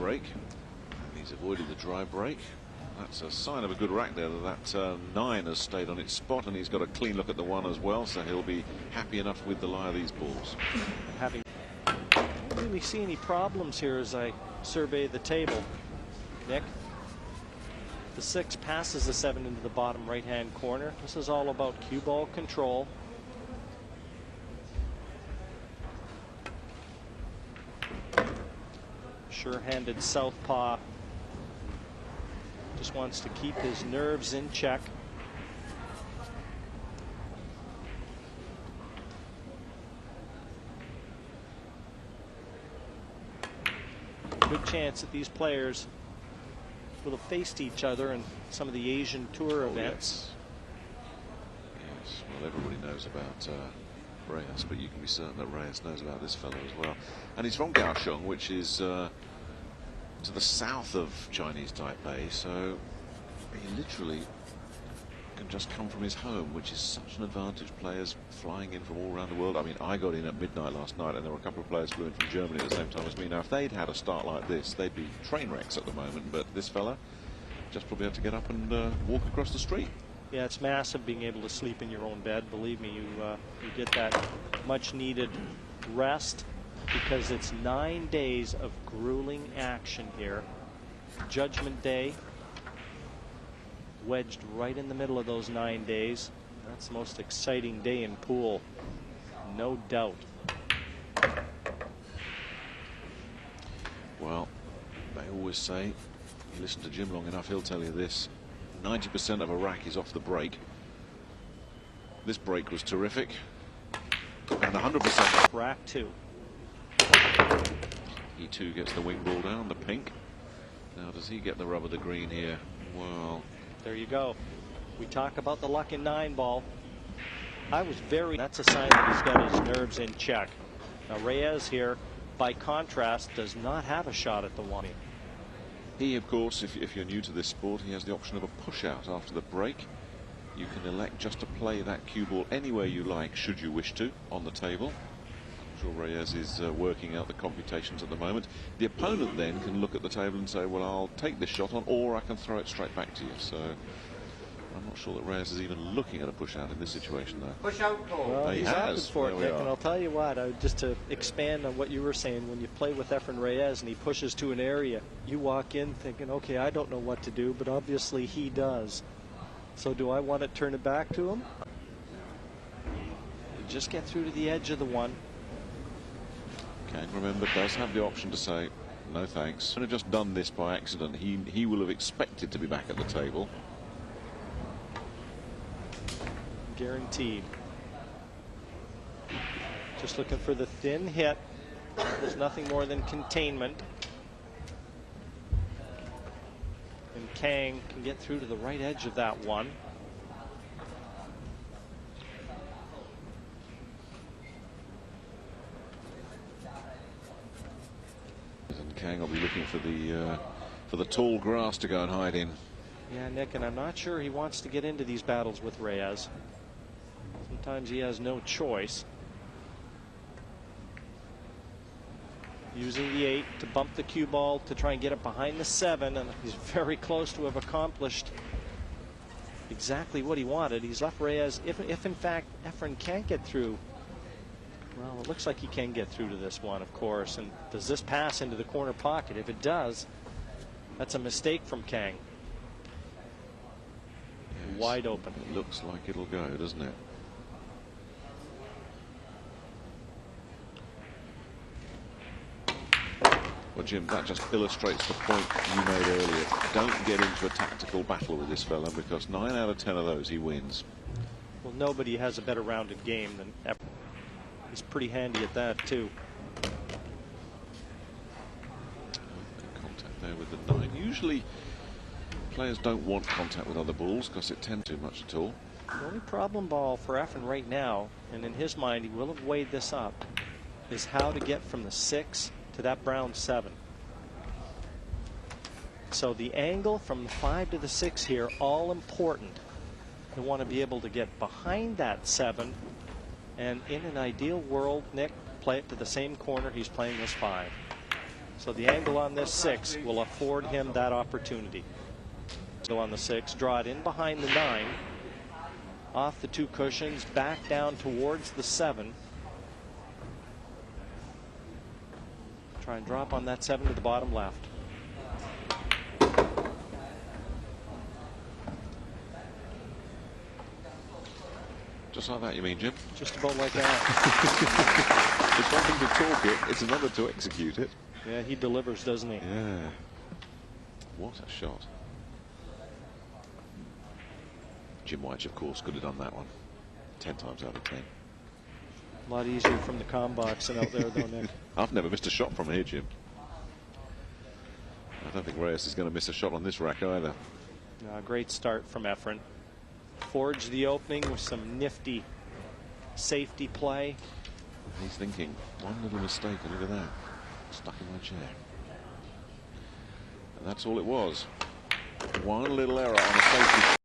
break, and he's avoided the dry break. That's a sign of a good rack there, that 9 has stayed on its spot, and he's got a clean look at the 1 as well, so he'll be happy enough with the lie of these balls. I don't really see any problems here as I survey the table, Nick. The 6 passes the 7 into the bottom right-hand corner. This is all about cue ball control. Sure-handed southpaw just wants to keep his nerves in check. Good chance that these players will have faced each other in some of the Asian Tour events. Yes, well, everybody knows about Reyes, but you can be certain that Reyes knows about this fellow as well. And he's from Kaohsiung, which is to the south of Chinese Taipei, so he literally can just come from his home, which is such an advantage. Players flying in from all around the world. I mean, I got in at midnight last night, and there were a couple of players flew in from Germany at the same time as me. Now, if they'd had a start like this, they'd be train wrecks at the moment, but this fella just probably had to get up and walk across the street. Yeah, it's massive being able to sleep in your own bed. Believe me, you get that much needed rest, because it's 9 days of grueling action here. Judgment Day wedged right in the middle of those 9 days. That's the most exciting day in pool, no doubt. Well, they always say, you listen to Jim long enough, he'll tell you this: 90% of a rack is off the break. This break was terrific, and 100% rack 2. He too gets the wing ball down, the pink. Now, does he get the rub of the green here? Well, there you go. We talk about the luck in 9 ball. That's a sign that he's got his nerves in check. Now, Reyes here, by contrast, does not have a shot at the 1. He, of course, if you're new to this sport, he has the option of a push out after the break. You can elect just to play that cue ball anywhere you like, should you wish to, on the table. I'm sure Reyes is working out the computations at the moment. The opponent then can look at the table and say, well, I'll take this shot on, or I can throw it straight back to you. So I'm not sure that Reyes is even looking at a push out in this situation, though. Push out call. Well, he he's has. opted for it, Nick, and I'll tell you what, just to expand on what you were saying, when you play with Efren Reyes and he pushes to an area, you walk in thinking, okay, I don't know what to do, but obviously he does. So do I want to turn it back to him? You just get through to the edge of the 1. Kang, remember, does have the option to say, no thanks. And have just done this by accident. He will have expected to be back at the table. Guaranteed. Just looking for the thin hit. That was nothing more than containment. And Kang can get through to the right edge of that 1. And Kang will be looking for the tall grass to go and hide in. Yeah, Nick, and I'm not sure he wants to get into these battles with Reyes. Sometimes he has no choice. Using the 8 to bump the cue ball to try and get it behind the 7, and he's very close to have accomplished exactly what he wanted. He's left Reyes, if in fact Efren can't get through, well, it looks like he can get through to this 1, of course. And does this pass into the corner pocket? If it does, that's a mistake from Kang. Yes, wide open. It looks like it'll go, doesn't it? Well, Jim, that just illustrates the point you made earlier. Don't get into a tactical battle with this fella, because 9 out of 10 of those he wins. Well, nobody has a better rounded game than Efren. He's pretty handy at that, too. Contact there with the 9. Usually players don't want contact with other balls because it tends too much at all. The only problem ball for Efren right now, and in his mind he will have weighed this up, is how to get from the 6 to that brown 7. So the angle from the 5 to the 6 here, all important. You want to be able to get behind that 7, and in an ideal world, Nick, play it to the same corner he's playing this 5. So the angle on this 6 will afford him that opportunity. So on the 6, draw it in behind the 9, off the 2 cushions, back down towards the 7. Try and drop on that 7 to the bottom left. Just like that, you mean, Jim? Just about like that. It's one thing to talk it, it's another to execute it. Yeah, he delivers, doesn't he? Yeah. What a shot. Jim White, of course, could have done that one 10 times out of 10. A lot easier from the comm box and out there, though, Nick. I've never missed a shot from here, Jim. I don't think Reyes is going to miss a shot on this rack either. Great start from Efren. Forged the opening with some nifty safety play. He's thinking, one little mistake, and look at that. Stuck in my chair. And that's all it was. One little error on a safety.